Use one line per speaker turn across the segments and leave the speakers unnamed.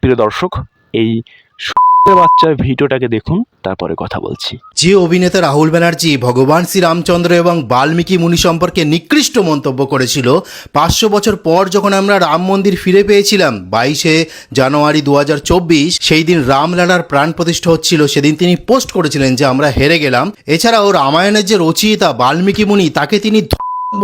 প্রিয় দর্শক, এই শুয়োরের বাচ্চার ভিডিওটাকে দেখুন, তারপরে কথা বলছি।
যে অভিনেতা রাহুল ব্যানার্জি ভগবান শ্রীরামচন্দ্র এবং বাল্মীকি মুনি সম্পর্কে নিকৃষ্ট মন্তব্য করেছিল, 500 বছর পর যখন আমরা রাম মন্দির ফিরে পেয়েছিলাম 22শে জানুয়ারি 2024, সেই দিন রামলালার প্রাণ প্রতিষ্ঠা হচ্ছিল, সেদিন তিনি পোস্ট করেছিলেন যে আমরা হেরে গেলাম। এছাড়াও রামায়ণের যে রচয়িতা বাল্মীকি মুনি, তাকে তিনি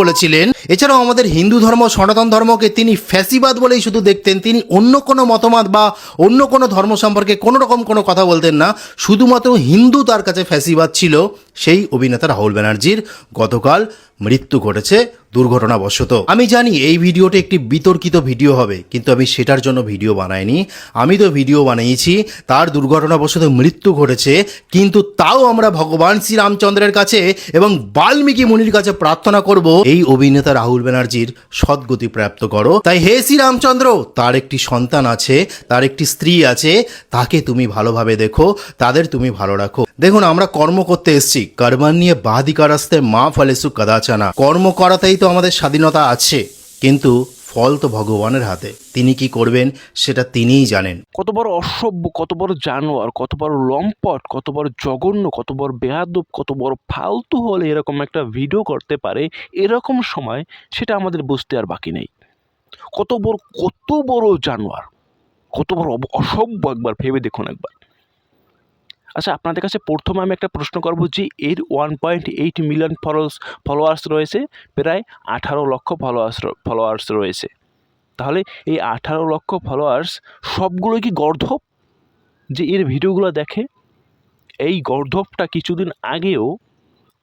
বলেছিলেন। এছাড়াও আমাদের হিন্দু ধর্ম, সনাতন ধর্মকে তিনি ফ্যাসিবাদ বলেই শুধু দেখতেন। তিনি অন্য কোনো মতবাদ বা অন্য কোনো ধর্ম সম্পর্কে কোনো রকম কোনো কথা বলতেন না, শুধুমাত্র হিন্দু তার কাছে ফ্যাসিবাদ ছিল। সেই অভিনেতা রাহুল ব্যানার্জির গতকাল মৃত্যু ঘটেছে দুর্ঘটনাবশত। আমি জানি এই ভিডিওটি একটি বিতর্কিত ভিডিও হবে, কিন্তু আমি সেটার জন্য ভিডিও বানাইনি। আমি তো ভিডিও বানিয়েছি, তার দুর্ঘটনাবশত মৃত্যু ঘটেছে, কিন্তু তাও আমরা ভগবান শ্রীরামচন্দ্রের কাছে এবং বাল্মীকি মুনির কাছে প্রার্থনা করব, এই অভিনেতা রাহুল ব্যানার্জির সদ্গতি প্রাপ্ত করো। তাই হে শ্রীরামচন্দ্র, তার একটি সন্তান আছে, তার একটি স্ত্রী আছে, তাকে তুমি ভালোভাবে দেখো, তাদের তুমি ভালো রাখো। দেখুন, আমরা কর্ম করতে এসেছি, কর্মান নিয়ে বাধিকারাস্তে মা ফলেসু কদাচানা। কর্ম করাতেই তো আমাদের স্বাধীনতা আছে, কিন্তু ফল তো ভগবানের হাতে। তিনি কি করবেন সেটা তিনিই জানেন।
কত বড় অসভ্য, কত বড় জানোয়ার, কত বড় লম্পট, কত বড় জঘন্য, কত বড় বেয়াদব, কত বড় ফালতু হলে এরকম একটা ভিডিও করতে পারে এরকম সময়, সেটা আমাদের বুঝতে আর বাকি নেই। কত বড় জানোয়ার, কত বড় অসভ্য, একবার ভেবে দেখুন একবার। আচ্ছা, আপনাদের কাছে প্রথমে আমি একটা প্রশ্ন করব যে এর 1.8 মিলিয়ন ফলোয়ার্স রয়েছে, প্রায় 18 লক্ষ ফলোয়ার্স রয়েছে। তাহলে এই 18 লক্ষ ফলোয়ার্স সবগুলো কি গর্ধব যে এর ভিডিওগুলো দেখে? এই গর্ধবটা কিছুদিন আগেও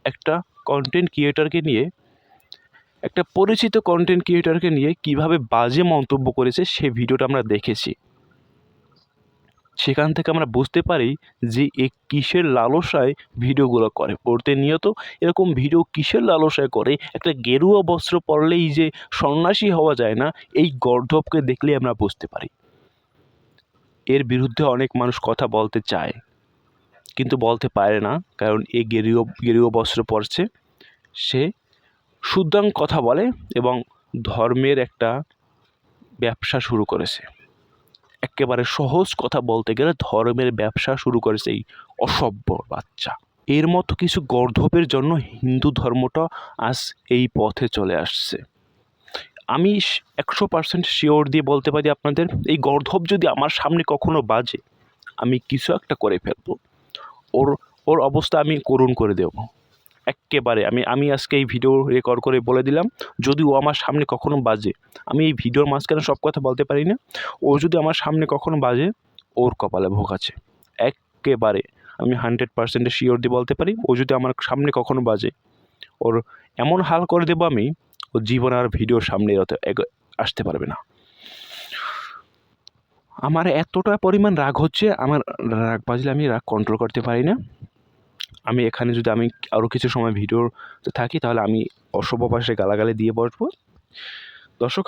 একটা কন্টেন্ট ক্রিয়েটরকে নিয়ে, একটা পরিচিত কন্টেন্ট ক্রিয়েটরকে নিয়ে কিভাবে বাজে মন্তব্য করেছে সে ভিডিওটা আমরা দেখেছি। সেখান থেকে আমরা বুঝতে পারি যে এ কিসের লালসায় ভিডিওগুলো করে। প্রতিনিয়ত এরকম ভিডিও কিসের লালসায় করে? একটা গেরুয়া বস্ত্র পরলেই যে সন্ন্যাসী হওয়া যায় না, এই গর্ধবকে দেখলেই আমরা বুঝতে পারি। এর বিরুদ্ধে অনেক মানুষ কথা বলতে চায়, কিন্তু বলতে পারে না, কারণ এ গেরুয়া বস্ত্র পরছে। সে শুদ্ধাং কথা বলে এবং ধর্মের একটা ব্যবসা শুরু করেছে। একেবারে সহজ কথা বলতে গেলে ধর্মের ব্যবসা শুরু করেছে এই অসভ্য বাচ্চা। এর মতো কিছু গর্ধবের জন্য হিন্দু ধর্মটা আজ এই পথে চলে আসছে। আমি 100% শিওর দিয়ে বলতে পারি আপনাদের, এই গর্ধব যদি আমার সামনে কখনো বাজে, আমি কিছু একটা করে ফেলবো। ওর অবস্থা আমি করুণ করে দেব এক্কেবারে। আমি আজকে এই ভিডিও রেকর্ড করে বলে দিলাম, যদি ও আমার সামনে কখনো বাজে, আমি এই ভিডিওর মাঝখানে সব কথা বলতে পারি না, ও যদি আমার সামনে কখনো বাজে, ওর কপালে ভোগ আছে এক্কেবারে। আমি 100% শিওর দিয়ে বলতে পারি, ও যদি আমার সামনে কখনো বাজে, ওর এমন হাল করে দেবো আমি, ও জীবন আর ভিডিওর সামনে আসতে পারবে না। আমার এতটা পরিমাণ রাগ হচ্ছে, আমার রাগ বাজলে আমি রাগ কন্ট্রোল করতে পারি না। আমি এখানে যদি আমি আরও কিছু সময় ভিডিওতে থাকি, তাহলে আমি অসভ্য ভাষায় গালাগালি দিয়ে বসবো। দর্শক,